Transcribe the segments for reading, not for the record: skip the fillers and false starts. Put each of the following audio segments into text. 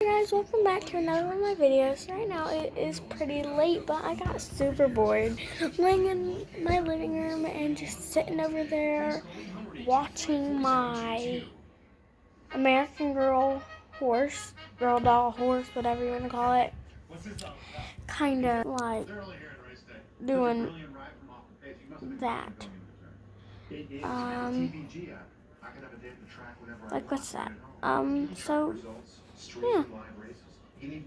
Guys, welcome back to another one of my videos. Right now it is pretty late, but I got super bored laying in my living room and just sitting over there watching my American Girl horse, girl doll horse, whatever you want to call it, kind of like doing that. Like what's that? So yeah. I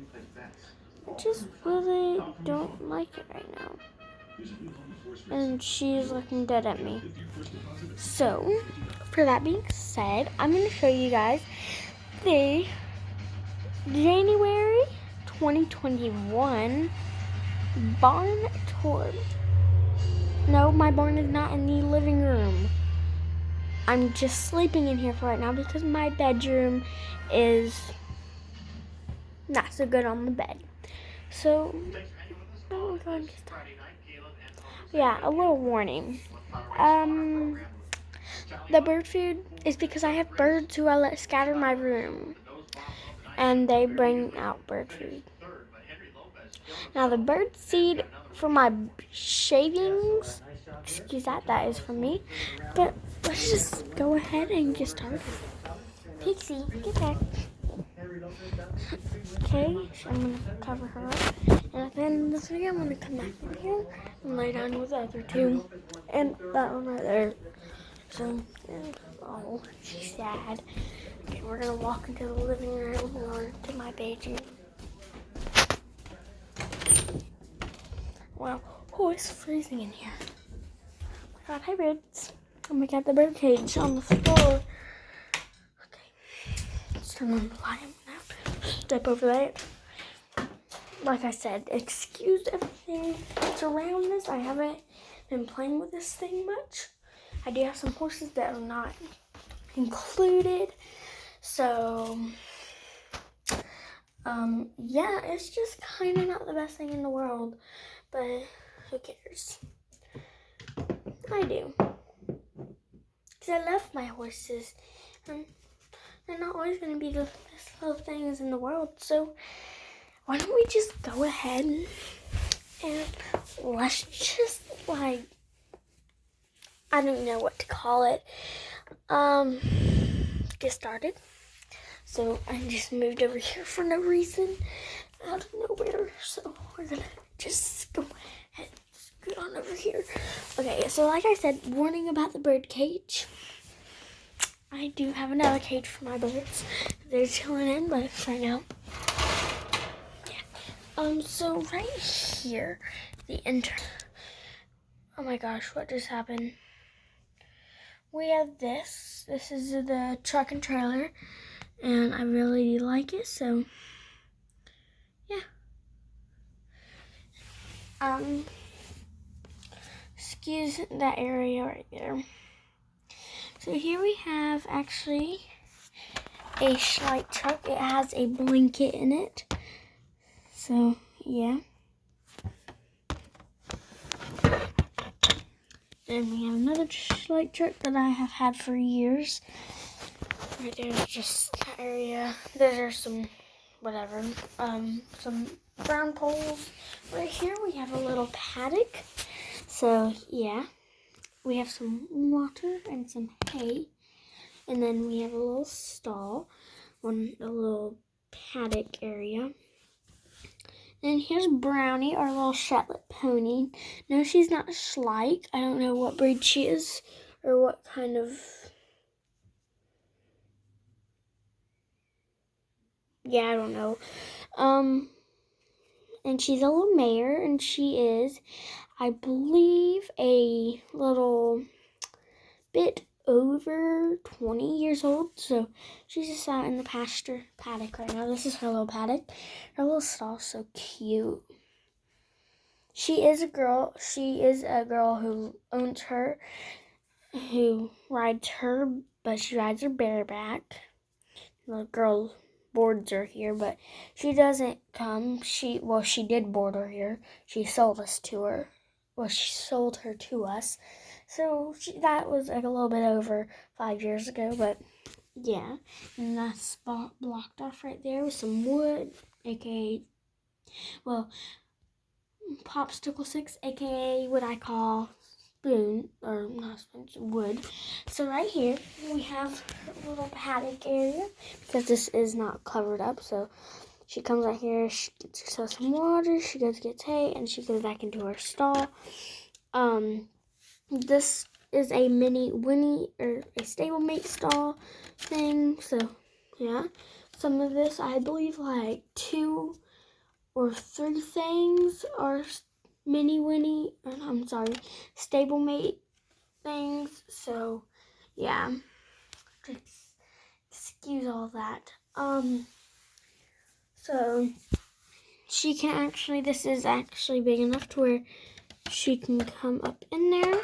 just really don't like it right now. And she's looking dead at me. So, for that being said, I'm going to show you guys the January 2021 barn tour. No, my barn is not in the living room. I'm just sleeping in here for right now because my bedroom is not so good on the bed. So, oh God, yeah, a little warning. The bird food is because I have birds who I let scatter my room, and they bring out bird food. Now the bird seed for my shavings, excuse that is for me. But let's just go ahead and get started. Pixie, get back. Okay, so I'm gonna cover her up, and at the end of this video, I'm gonna come back in here and lay down with the other two, and that one right there. So, oh, she's sad. Okay, we're gonna walk into the living room or to my bedroom. Wow, oh, it's freezing in here. Oh my God, hi birds. Oh my God, the bird cage on the floor. Okay, let's turn on the light. I'm gonna step over that. Like I said, excuse everything that's around this. I haven't been playing with this thing much. I do have some horses that are not included. So, yeah, it's just kind of not the best thing in the world, but who cares? I do. Because I love my horses, and they're not always going to be the best little things in the world. So, why don't we just go ahead and let's just, like, I don't know what to call it, get started. So I just moved over here for no reason, out of nowhere. So we're gonna just go ahead and scoot on over here. Okay, so like I said, warning about the bird cage. I do have another cage for my birds. They're chilling in, but right now, yeah. So right here, oh my gosh, what just happened? We have this. This is the truck and trailer, and I really like it, so yeah. Excuse that area right there. So here we have actually a Schleich truck. It has a blanket in it. So yeah. Then we have another Schleich truck that I have had for years. Right there's just that area. There's some whatever. Some brown poles. Right here we have a little paddock. So yeah. We have some water and some hay. And then we have a little stall on a little paddock area. And here's Brownie, our little Shetland pony. No, she's not Schleich. I don't know what breed she is or what kind of... yeah, I don't know. And she's a little mare, and she is, I believe, a little bit over 20 years old. So she's just out in the pasture paddock right now. This is her little paddock. Her little stall's so cute. She is a girl. She is a girl who owns her, who rides her, but she rides her bareback. The girl boards her here, but she doesn't come. She did board her here. She sold us to her. Well, she sold her to us. So that was like a little bit over 5 years ago, but Yeah, and that's spot blocked off right there with some wood, aka, well, popsicle sticks, aka what I call spoon, or not spoons, wood. So right here we have a little paddock area because this is not covered up. So she comes right here, she gets herself some water, she goes gets hay, and she goes back into her stall. This is a mini Winnie or a stablemate stall thing. So yeah, some of this I believe like 2 or 3 things are mini Winnie, or I'm sorry, stablemate things. So yeah, excuse all that. So she can actually, this is actually big enough to where she can come up in there,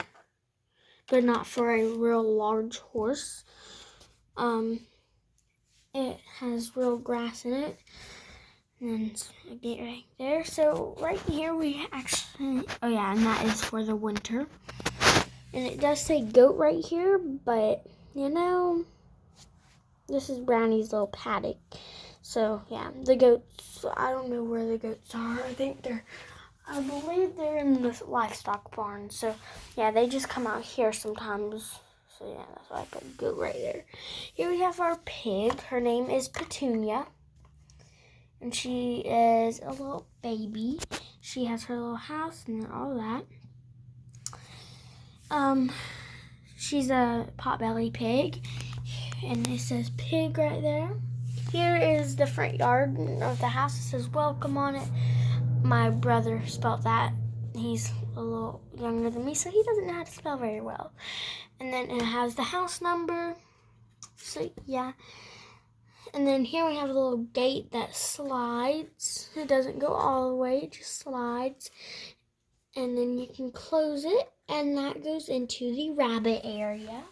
but not for a real large horse. It has real grass in it, and it's a gate right there. So right here we actually, oh yeah, and that is for the winter. And it does say goat right here, but you know, this is Brownie's little paddock. So yeah, the goats, I don't know where the goats are. I believe they're in the livestock barn. So yeah, they just come out here sometimes. So yeah, that's why I put goat right there. Here we have our pig. Her name is Petunia. And she is a little baby. She has her little house and all that. She's a potbelly pig. And it says pig right there. Here is the front yard of the house. It says welcome on it. My brother spelled that. He's a little younger than me, so he doesn't know how to spell very well. And then it has the house number. So yeah. And then here we have a little gate that slides. It doesn't go all the way, it just slides. And then you can close it, and that goes into the rabbit area.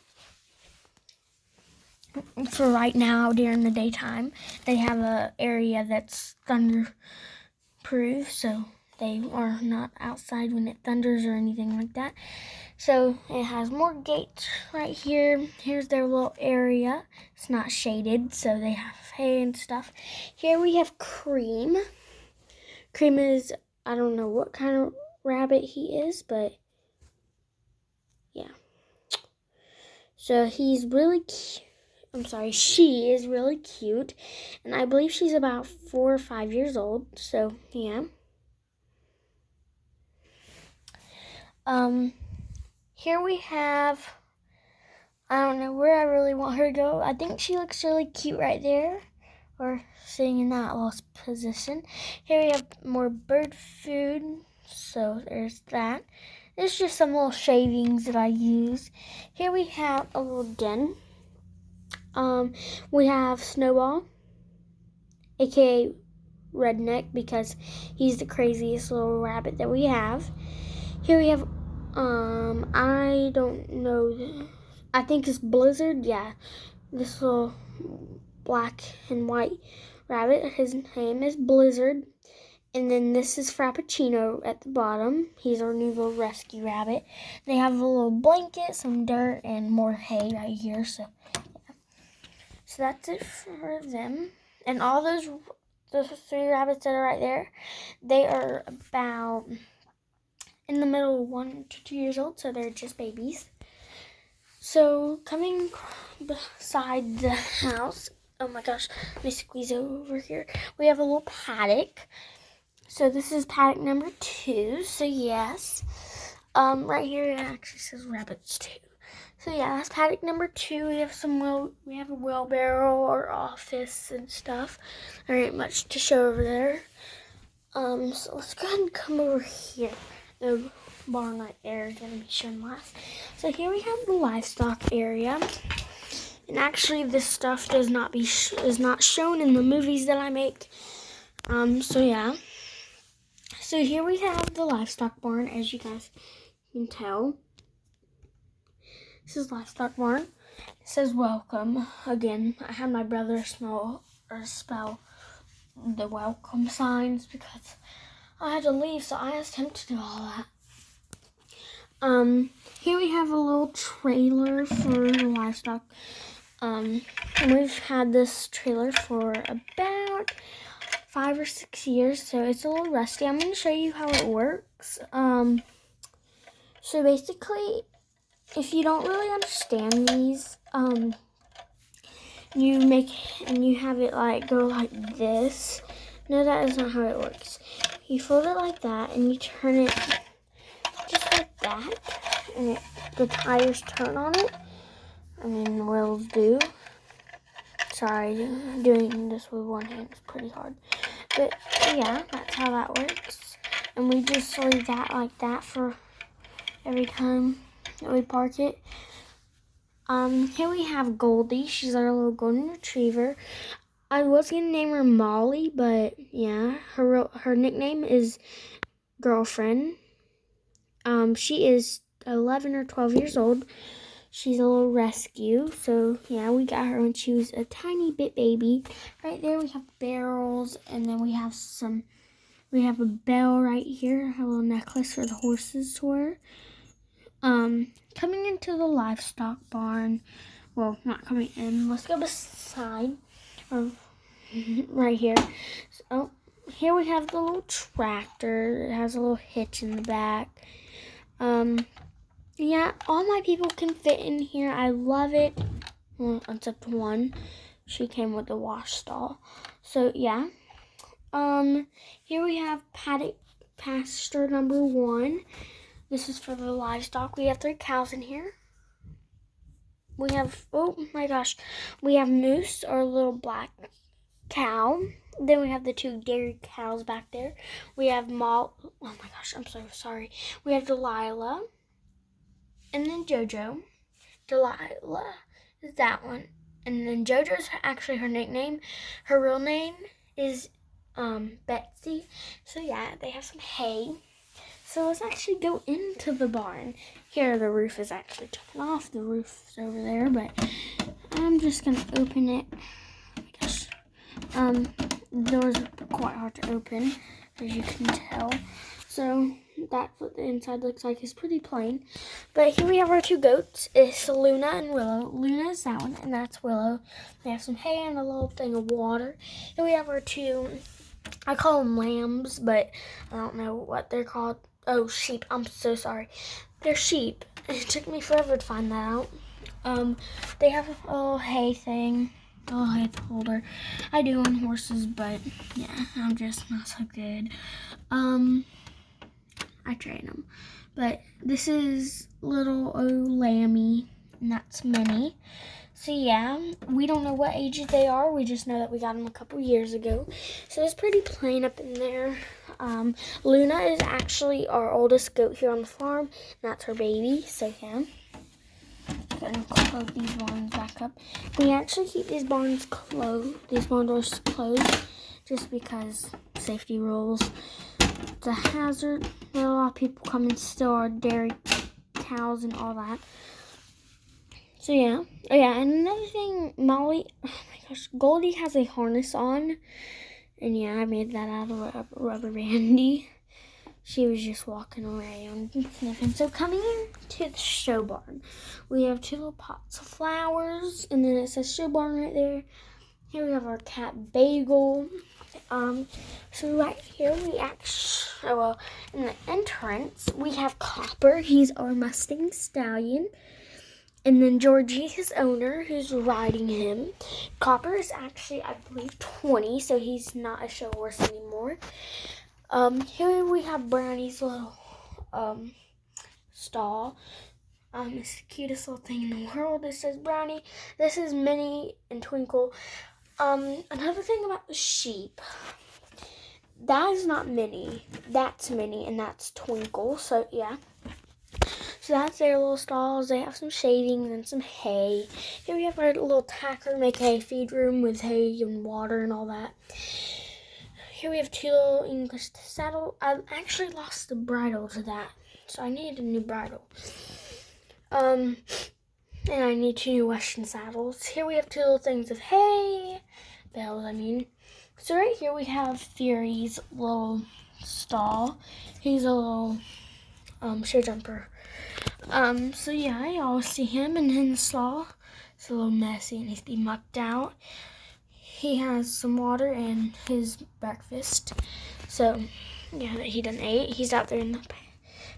For right now, during the daytime, they have an area that's thunder-proof, so they are not outside when it thunders or anything like that. So it has more gates right here. Here's their little area. It's not shaded, so they have hay and stuff. Here we have Cream. Cream is, I don't know what kind of rabbit he is, but yeah. So he's really cute. She is really cute, and I believe she's about 4 or 5 years old, so yeah. Here we have, I don't know where I really want her to go. I think she looks really cute right there, or sitting in that little position. Here we have more bird food, so there's that. There's just some little shavings that I use. Here we have a little den. We have Snowball, aka Redneck, because he's the craziest little rabbit that we have. Here we have, I don't know, I think it's Blizzard, yeah. This little black and white rabbit, his name is Blizzard. And then this is Frappuccino at the bottom. He's our new little rescue rabbit. They have a little blanket, some dirt, and more hay right here. So, yeah. So that's it for them. And all those 3 rabbits that are right there, they are about in the middle 1 to 2 years old, so they're just babies. So coming beside the house, oh my gosh, let me squeeze over here. We have a little paddock. So this is paddock number 2. So yes, right here it actually says rabbits 2. So yeah, that's paddock number 2. We have a wheelbarrow or office and stuff. There ain't much to show over there. So let's go ahead and come over here. The barn right there is gonna be shown last. So here we have the livestock area. And actually, this stuff is not shown in the movies that I make. So yeah. So here we have the livestock barn, as you guys can tell. This is livestock barn. It says welcome. Again, I had my brother spell the welcome signs because I had to leave, so I asked him to do all that. Here we have a little trailer for the livestock. And we've had this trailer for about 5 or 6 years, so it's a little rusty. I'm going to show you how it works. So basically, if you don't really understand these, you have it like go like this. No, that is not how it works. You fold it like that, and you turn it just like that, and the tires turn on it. I mean, the wheels do. Sorry, doing this with one hand is pretty hard. But yeah, that's how that works. And we just leave that like that for every time that we park it. Here we have Goldie. She's our little golden retriever. I was gonna name her Molly, but yeah, her nickname is Girlfriend. She is 11 or 12 years old. She's a little rescue, so yeah, we got her when she was a tiny bit baby. Right there we have barrels, and then we have a bell right here, a little necklace for the horses to wear. Coming into the livestock barn, well, not coming in, let's go beside, right here. So, here we have the little tractor. It has a little hitch in the back. Yeah, all my people can fit in here. I love it. Well, except one. She came with the wash stall. So, yeah. Here we have paddock pasture number 1. This is for the livestock. We have 3 cows in here. We have, oh my gosh, we have Moose, our little black cow. Then we have the 2 dairy cows back there. We have oh my gosh, I'm so sorry. We have Delilah. And then Jojo. Delilah is that one. And then Jojo's actually her nickname. Her real name is Betsy. So yeah, they have some hay. So let's actually go into the barn. Here the roof is actually taken off. The roof's over there, but I'm just gonna open it. Oh my gosh. The doors are quite hard to open, as you can tell. So that's what the inside looks like. It's pretty plain. But here we have our 2 goats. It's Luna and Willow. Luna is that one, and that's Willow. They have some hay and a little thing of water. Here we have our 2, I call them lambs, but I don't know what they're called. Oh, sheep. I'm so sorry. They're sheep. It took me forever to find that out. They have a little hay thing. Oh, hay holder. I do on horses, but yeah, I'm just not so good. I train them. But this is little old Lammy, and that's Minnie. So yeah, we don't know what age they are. We just know that we got them a couple years ago. So it's pretty plain up in there. Luna is actually our oldest goat here on the farm. And that's her baby. So yeah. Gonna close these barns back up. We actually keep these barns closed. These barn doors closed just because safety rules. It's a hazard. There are a lot of people come and steal our dairy cows and all that. So yeah. Oh yeah, and another thing, Molly, oh my gosh, Goldie has a harness on. And yeah, I made that out of rubber bandy. She was just walking around and sniffing. So coming into the show barn, we have 2 little pots of flowers, and then it says show barn right there. Here we have our cat Bagel. So right here we in the entrance, we have Copper. He's our Mustang Stallion. And then Georgie, his owner, who's riding him. Copper is actually, I believe, 20, so he's not a show horse anymore. Here we have Brownie's little stall. It's the cutest little thing in the world. It says Brownie. This is Minnie and Twinkle. Another thing about the sheep. That is not Minnie. That's Minnie, and that's Twinkle. So yeah. So that's their little stalls. They have some shavings and some hay. Here we have our little tacker, make hay feed room with hay and water and all that. Here we have 2 little English saddle. I actually lost the bridle to that, so I need a new bridle. And I need 2 new Western saddles. Here we have 2 little things of hay, bells, I mean. So right here we have Fury's little stall. He's a little show jumper. So yeah, y'all see him in the stall. It's a little messy and needs to be mucked out. He has some water and his breakfast. So, yeah, that he done ate. He's out there in the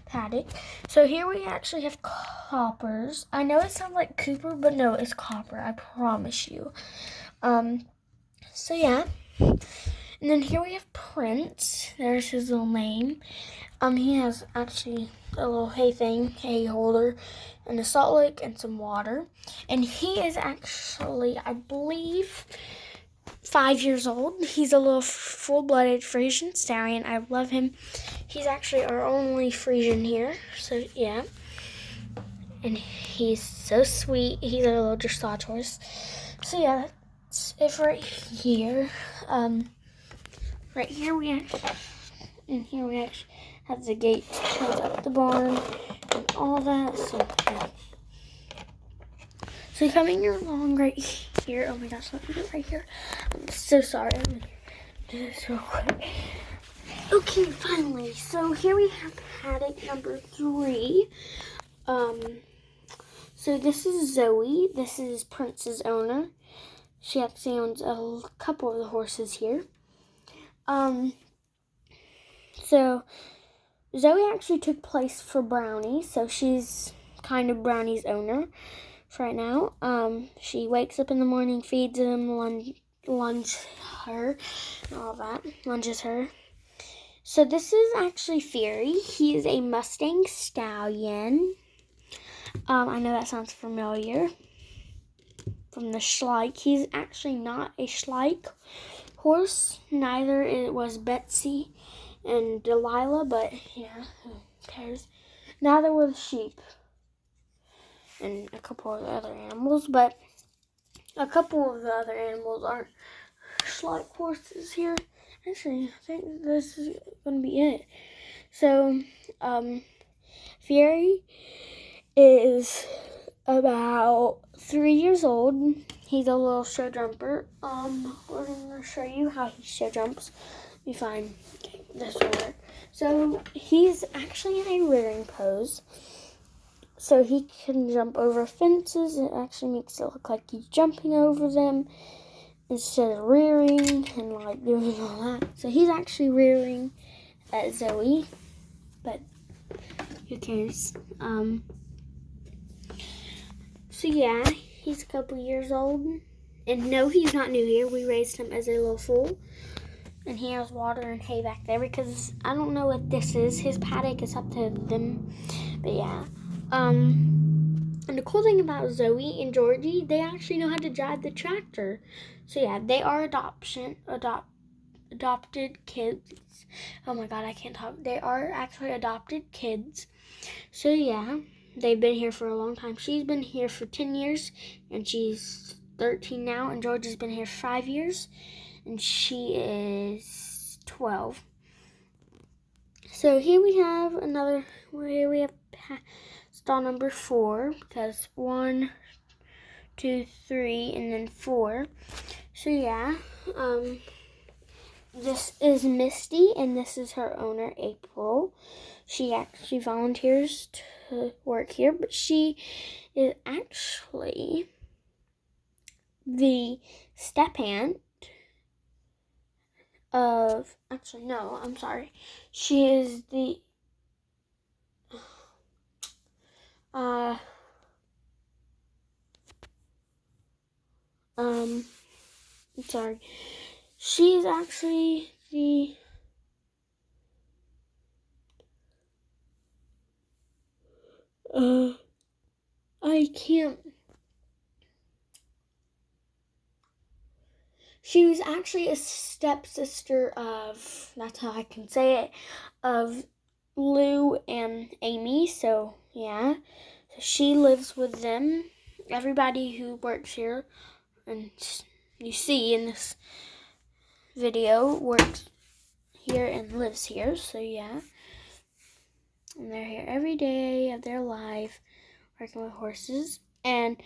paddock. So here we actually have Coppers. I know it sounds like Cooper, but no, it's Copper. I promise you. So yeah. And then here we have Prince. There's his little name. He has actually a little hay holder, and a salt lick and some water. And he is actually, I believe, 5 years old. He's a little full-blooded Friesian stallion. I love him. He's actually our only Friesian here. So yeah. And he's so sweet. He's a little dressage horse. So yeah, that's it right here. Right here we actually have the gate that shows up the barn and all that. So yeah. So coming along right here. Oh my gosh, let me get right here. I'm so sorry. I'm gonna do this real quick. Okay, finally. So here we have paddock number 3. So this is Zoe. This is Prince's owner. She actually owns a couple of the horses here. So Zoe actually took place for Brownie, so she's kind of Brownie's owner for right now. She wakes up in the morning, feeds him, lunges her. So this is actually Fury. He is a Mustang stallion. I know that sounds familiar from the Schleich. He's actually not a Schleich horse. Neither it was Betsy and Delilah, but yeah, who cares? Neither were the sheep and a couple of the other animals, but a couple of the other animals aren't Schleich horses here. Actually, I think this is going to be it. So, Fury is about 3 years old. He's a little show jumper. We're going to show you how he show jumps. Let me find this order. So he's actually in a rearing pose. So he can jump over fences. It actually makes it look like he's jumping over them instead of rearing and like doing all that. So he's actually rearing at Zoe, but who cares? So yeah, he's a couple years old. And no, he's not new here. We raised him as a little foal. And he has water and hay back there because I don't know what this is. His paddock is up to them. But yeah. And the cool thing about Zoe and Georgie, they actually know how to drive the tractor. So yeah, they are adopted kids. Oh my god, I can't talk. They are actually adopted kids. So yeah, they've been here for a long time. She's been here for 10 years, and she's 13 now. And Georgie's been here 5 years, and she is 12. So here we have stall number 4, because 1, 2, 3, and then 4. So yeah, this is Misty, and this is her owner, April. She actually volunteers to work here, but she is actually the step aunt of, actually no, I'm sorry. She is the I'm sorry. She's actually the I can't. She was actually a stepsister of, that's how I can say it, of Lou and Amy. So yeah, so she lives with them. Everybody who works here, and you see in this video, works here and lives here. So yeah, and they're here every day of their life working with horses. And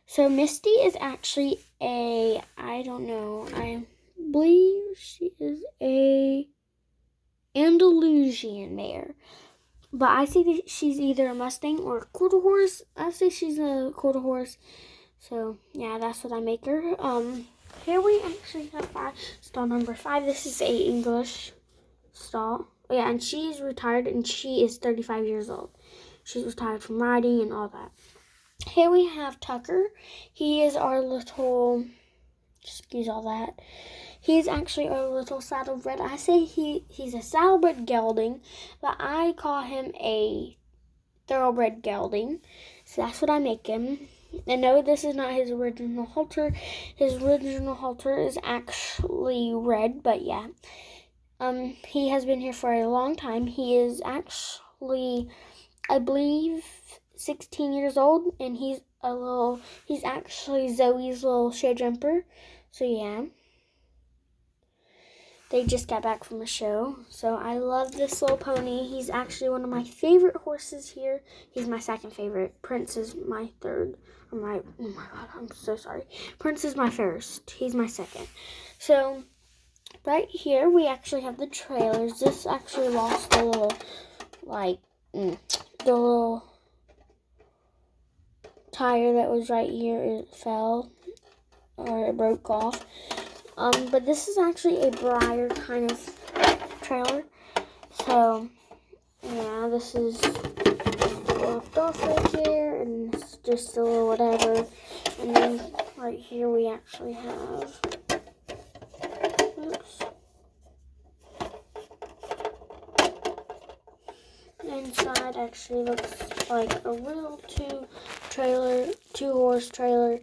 so Misty is actually I believe she is a Andalusian mare. But I see that she's either a Mustang or a quarter horse. I say she's a quarter horse. So yeah, that's what I make her. Here we actually have stall number 5. This is a English stall. Oh, yeah, and she's retired, and she is 35 years old. She's retired from riding and all that. Here we have Tucker. He is our little, excuse all that. He's actually our little saddlebred. I say he's a saddlebred gelding, but I call him a thoroughbred gelding. So that's what I make him. And no, this is not his original halter. His original halter is actually red, but yeah. He has been here for a long time. He is actually, I believe, 16 years old, and he's actually Zoe's little show jumper. So yeah. They just got back from a show. So I love this little pony. He's actually one of my favorite horses here. He's my second favorite. Prince is my third. Oh my God, I'm so sorry. Prince is my first. He's my second. So right here we actually have the trailers. This actually lost a little, the little tire that was right here. It fell or it broke off. But this is actually a Breyer kind of trailer. So, yeah, this is left off right here, and it's just a little whatever. And then right here we actually have, oops. The inside actually looks like a real two-horse trailer.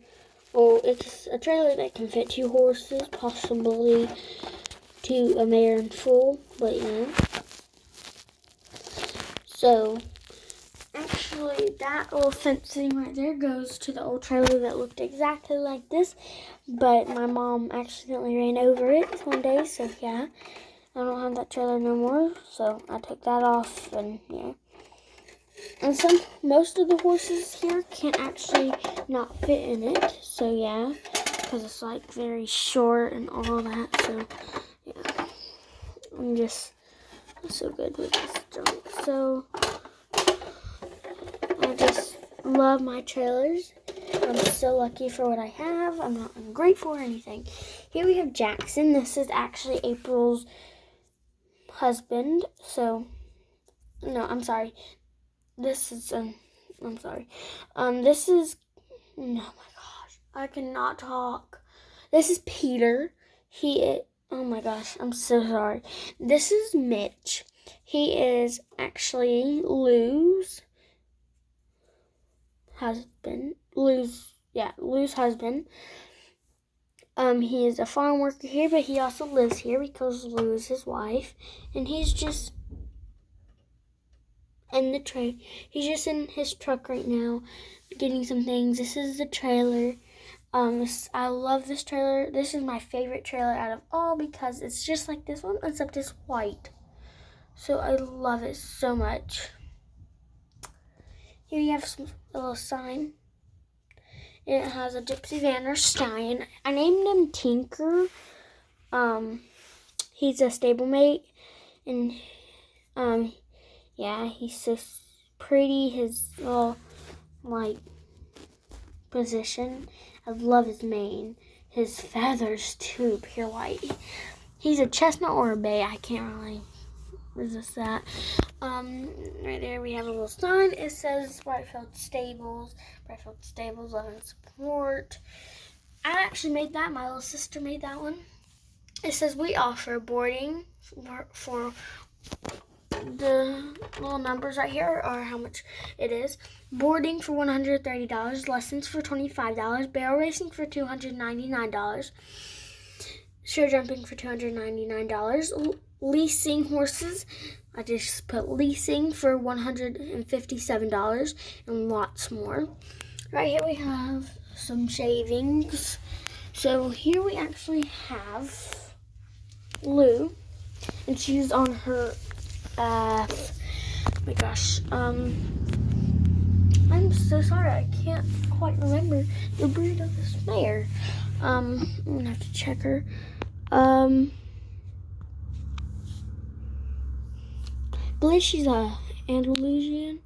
Well, it's a trailer that can fit 2 horses, possibly a mare and foal, but yeah. So, actually, that little fencing right there goes to the old trailer that looked exactly like this, but my mom accidentally ran over it one day, so yeah. I don't have that trailer no more, so I took that off, and yeah. And most of the horses here can't actually not fit in it, so yeah, because it's like very short and all that, so yeah, I'm so good with this junk. So I just love my trailers. I'm so lucky for what I have. I'm not ungrateful or anything. Here we have Jackson. This is actually April's husband. So, no, I'm sorry. This is, I'm sorry. This is, oh my gosh, I cannot talk. This is Peter. Oh my gosh, I'm so sorry. This is Mitch. He is actually Lou's husband. Lou's husband. He is a farm worker here, but he also lives here because Lou is his wife. And he's just in the he's just in his truck right now getting some things. This is the trailer. I love this trailer. This is my favorite trailer out of all because it's just like this one, except it's white. So I love it so much. Here you have a little sign. It has a Gypsy Van der Stallion. I named him Tinker. He's a stablemate, and yeah, he's so pretty. His little position. I love his mane. His feathers too, pure white. He's a chestnut or a bay. I can't really resist that. Right there we have a little sign. It says Brightfield Stables. Brightfield Stables, love and support. I actually made that. My little sister made that one. It says we offer boarding for the little numbers right here are how much it is. Boarding for $130, lessons for $25, barrel racing for $299, show jumping for $299, leasing horses, I just put leasing for $157, and lots more. Right here we have some shavings. So here we actually have Lou, and she's on her oh my gosh, I'm so sorry, I can't quite remember the breed of this mare. I'm gonna have to check her. I believe she's a Andalusian.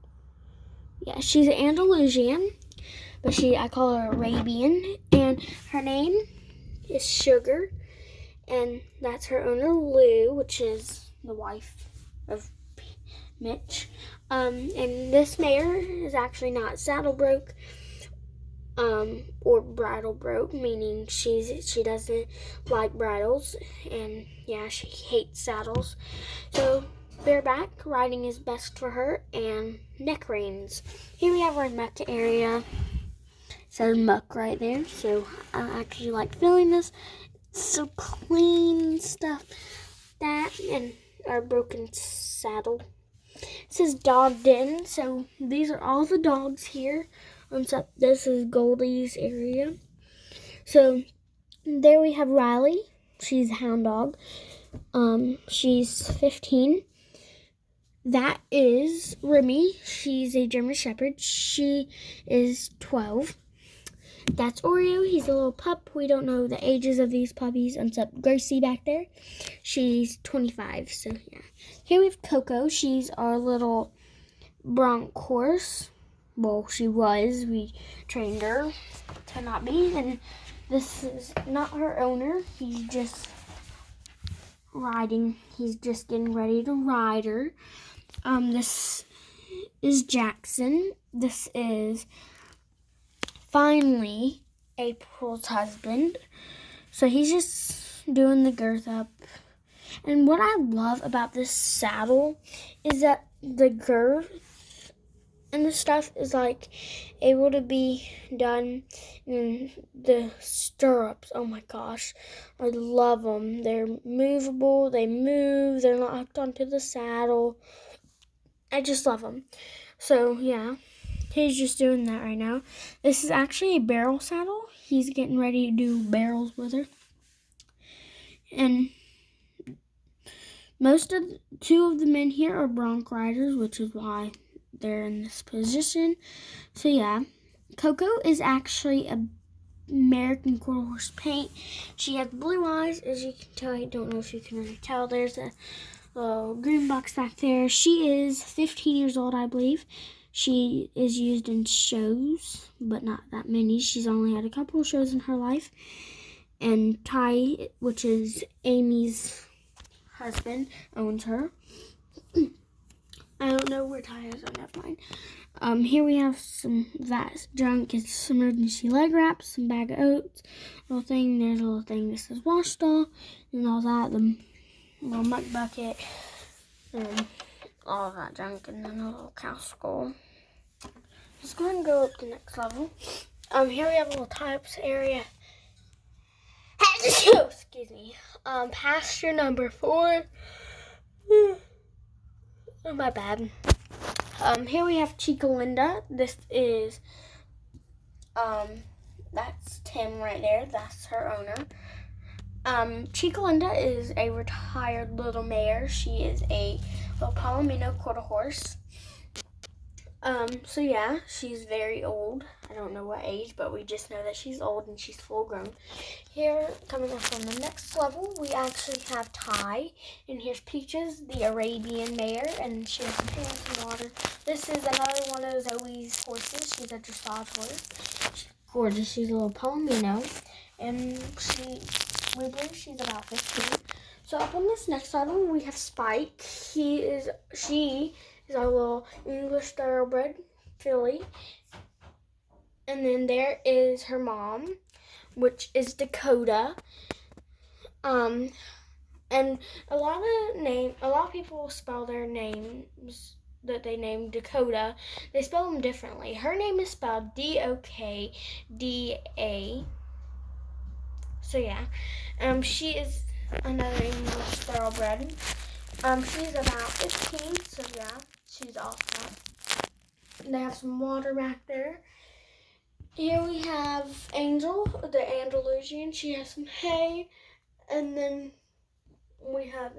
Yeah, she's an Andalusian, but I call her Arabian, and her name is Sugar, and that's her owner Lou, which is the wife of Mitch. And this mare is actually not saddle broke, or bridle broke, meaning she doesn't like bridles, and yeah, she hates saddles. So bareback riding is best for her, and neck reins. Here we have our muck area. It says muck right there, so I actually like feeling this. It's so clean stuff. That and our broken saddle. It says dog den, so these are all the dogs here. So this is Goldie's area. So there we have Riley. She's a hound dog. She's 15. That is Remy. She's a German Shepherd. She is 12. That's Oreo. He's a little pup. We don't know the ages of these puppies except Gracie back there. She's 25. So yeah. Here we have Coco. She's our little bronc horse. Well, she was. We trained her to not be. And this is not her owner. He's just riding. He's just getting ready to ride her. This is Jackson. This is finally April's husband. So he's just doing the girth up. And what I love about this saddle is that the girth and the stuff is like able to be done in the stirrups. Oh my gosh, I love them. They're movable, they move, they're not hooked onto the saddle. I just love them. So yeah, he's just doing that right now. This is actually a barrel saddle. He's getting ready to do barrels with her. And two of the men here are bronc riders, which is why they're in this position. So yeah, Coco is actually a American Quarter Horse paint. She has blue eyes, as you can tell. I don't know if you can really tell. There's a little green box back there. She is 15 years old, I believe. She is used in shows, but not that many. She's only had a couple of shows in her life. And Ty, which is Amy's husband, owns her. I don't know where Ty is, I never mind. Here we have some that junk. It's some emergency leg wraps, some bag of oats, little thing. There's a little thing that says wash stall, and all that. The little muck bucket, and all that junk, and then a little cow skull. Let's go ahead and go up to the next level. Here we have a little types area. Excuse me. Pasture number 4. Oh, my bad. Here we have Chica Linda. This is, that's Tim right there. That's her owner. Chica Linda is a retired little mare. She is a little Palomino quarter horse. So yeah, she's very old. I don't know what age, but we just know that she's old and she's full grown. Here, coming up on the next level, we actually have Ty, and here's Peaches, the Arabian mare, and she has some pants and water. This is another one of Zoe's horses. She's a dressage horse. She's gorgeous. She's a little Palomino, and we believe she's about 15. So up on this next level, we have Spike. She is our little English thoroughbred filly. And then there is her mom, which is Dakota. And a lot of people spell their names that they named Dakota. They spell them differently. Her name is spelled Dokda. So yeah, she is another English thoroughbred. She's about 15, so yeah, she's awesome. They have some water back there. Here we have Angel, the Andalusian. She has some hay. And then we have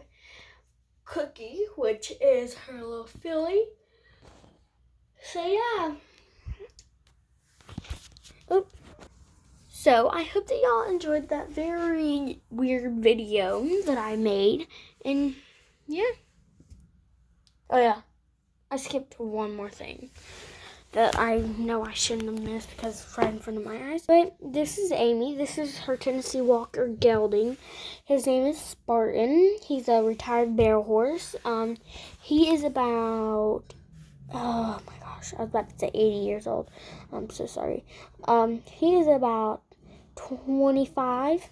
Cookie, which is her little filly. So yeah. Oops. So I hope that y'all enjoyed that very weird video that I made. And yeah. Oh yeah, I skipped one more thing. that I know I shouldn't have missed because it's right in front of my eyes. But this is Amy. This is her Tennessee Walker gelding. His name is Spartan. He's a retired barrel horse. He is about, oh my gosh, I was about to say 80 years old. I'm so sorry. He is about 25.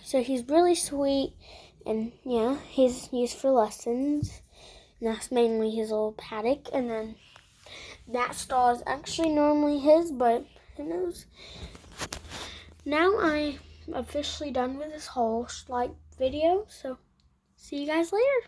So he's really sweet, and yeah, he's used for lessons. And that's mainly his little paddock, and then that stall is actually normally his, but who knows. Now I'm officially done with this whole video, so see you guys later.